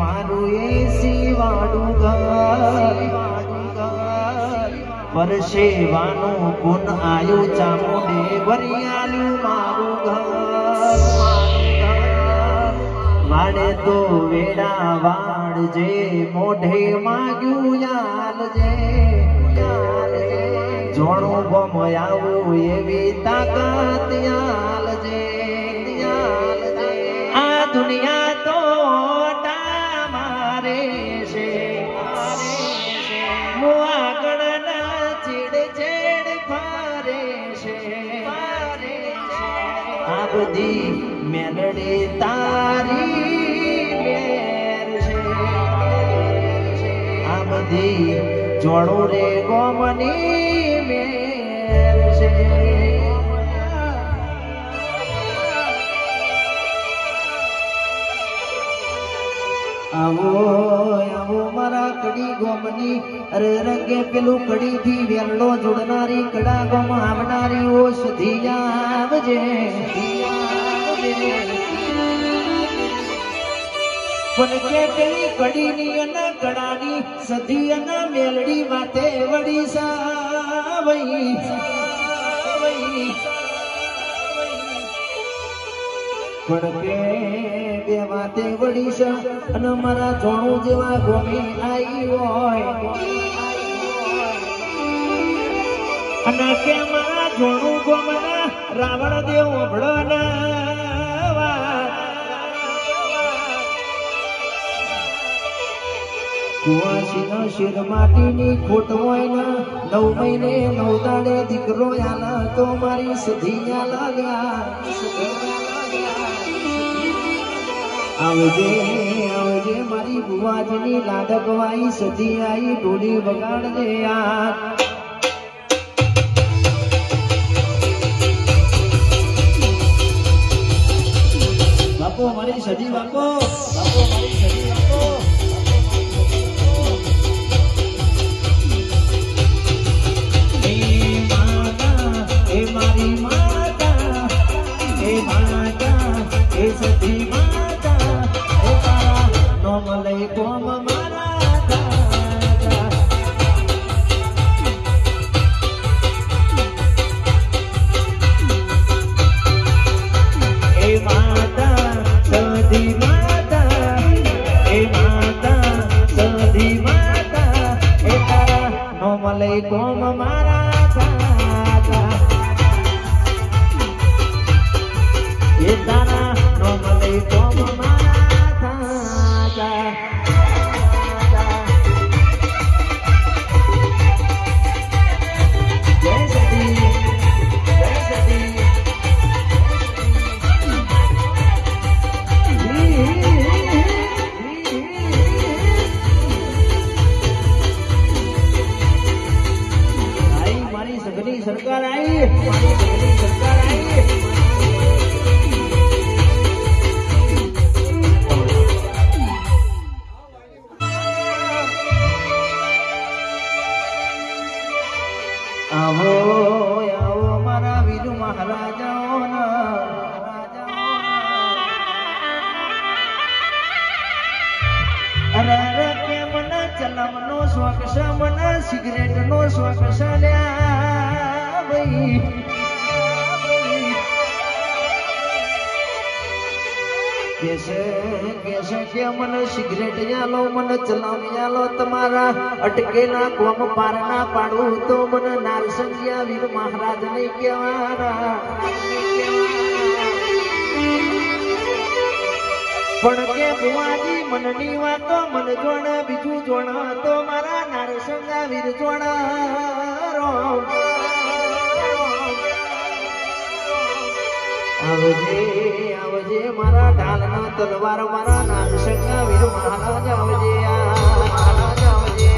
मारू एसी वाडू घर पर सेवानु गुण आयु चामुंडे वरियालू मारू घर मारे तो वेड़ा वाड़ जे मोढे माग्यू याल जे जोणू गमयावू एवी ताकत याल जे आ दुनिया तो मारे से मुआगड़ न चिड़ चेड़ फारे से आ बधी मेलड़ी तारी मेर से आ बधी जोड़ू रे गोमनी मेर से आवो आवो मारा कड़ी गोमनी अरे रंगे पेलू कड़ी थी वेलो जुड़नारी कड़ा गोम आवनारी ओ सधिया आवजे पण के पेली कड़ी नी अन कड़ानी सधिया ना मेलड़ी वाते वड़ी सा वई પડકે બેવાતે વડી છે અને મારા જોણું જેવા ગોમી આવી હોય અને કે મારા જોણું ગોમના રાવણ દેવ ઓભળો કુવાસીના શિર માટીની ખોટ હોય ને 9 મહિને 9 દાડે દીકરો આલા તો મારી સધિયા લાગ્યા आवजे आवजे मारी बुआजनी लाडकवाई सजी आई डोली बगाड़ दे यार बापो मारी सजी बापो मारी सजी बापो ए मारी माता ए माता ए सजी मलय कोम मारा ए माता सदी माता ए माता सदी माता ए तारा नो मलय कोम मारा ए तारा नो मलय कोम मारा सरकार आई सरकार आई आओ आओ मारा वीर महाराजाओ ना अरे अरे के मन चलम नो स्वकश मन सिगरेट नो स्वकश ल्या कैसे के मन सिगरेट यालो मन चलाव यालो तमारा अटकेला कोम पार ना पाडू तो मन नारसंगिया वीर महाराज ने केवारा पण के बुआजी मननी वातो मन जोण बीजू जोण तो मारा नारसंगा वीर जोण आवजे आवजे मारा ढालना तलवार मारा नारसंगा वीर महाराज आवजे महाराज आवजे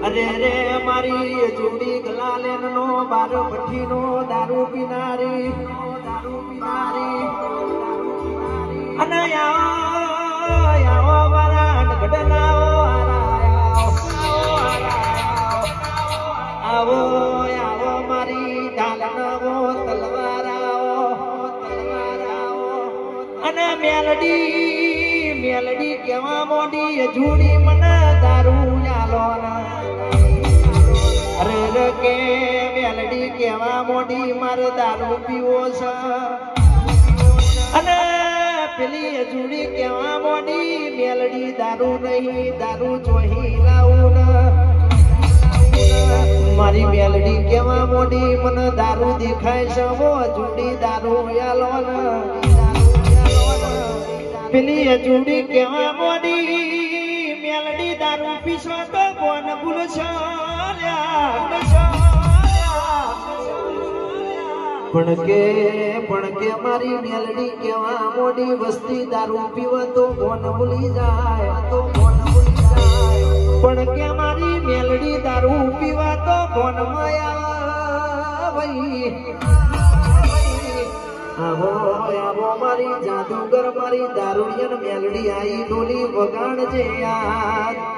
અરે રે મારી જોડી ગલાલેન નો બાર ભઠ્ઠી નો દારૂ પીનારી અને આવો મારા ઘટનાઓ આવો આવો મારી ઢાલનાઓ તલવારાઓ અને મેલડી કેવા મોડી જૂડી મને દારૂ યાલો અરે રે કે મેલડી કેવા મોડી મારે દારૂ પીવો છે અને પેલી જૂડી કેવા મોડી મેલડી દારૂ નહીં દારૂ ચોહી લાવું મારી મેલડી કેવા મોડી મને દારૂ દેખાય છે વો જૂડી દારૂ યાલો પેલી જૂડી કેવા મોડી મેલડી દારૂ પીસો તો કોણ ભૂલશો પણ કે મારી મેલડી કેવા મોડી વસ્તી દારૂ પીવો તો કોણ ભૂલી જાય પણ કે મારી મેલડી દારૂ પીવા તો કોણ માયા ભાઈ આવો આવો મારી જાદુગર મારી દારૂડિયન મેલડી આઈ ડોલી વગાડ છે યાર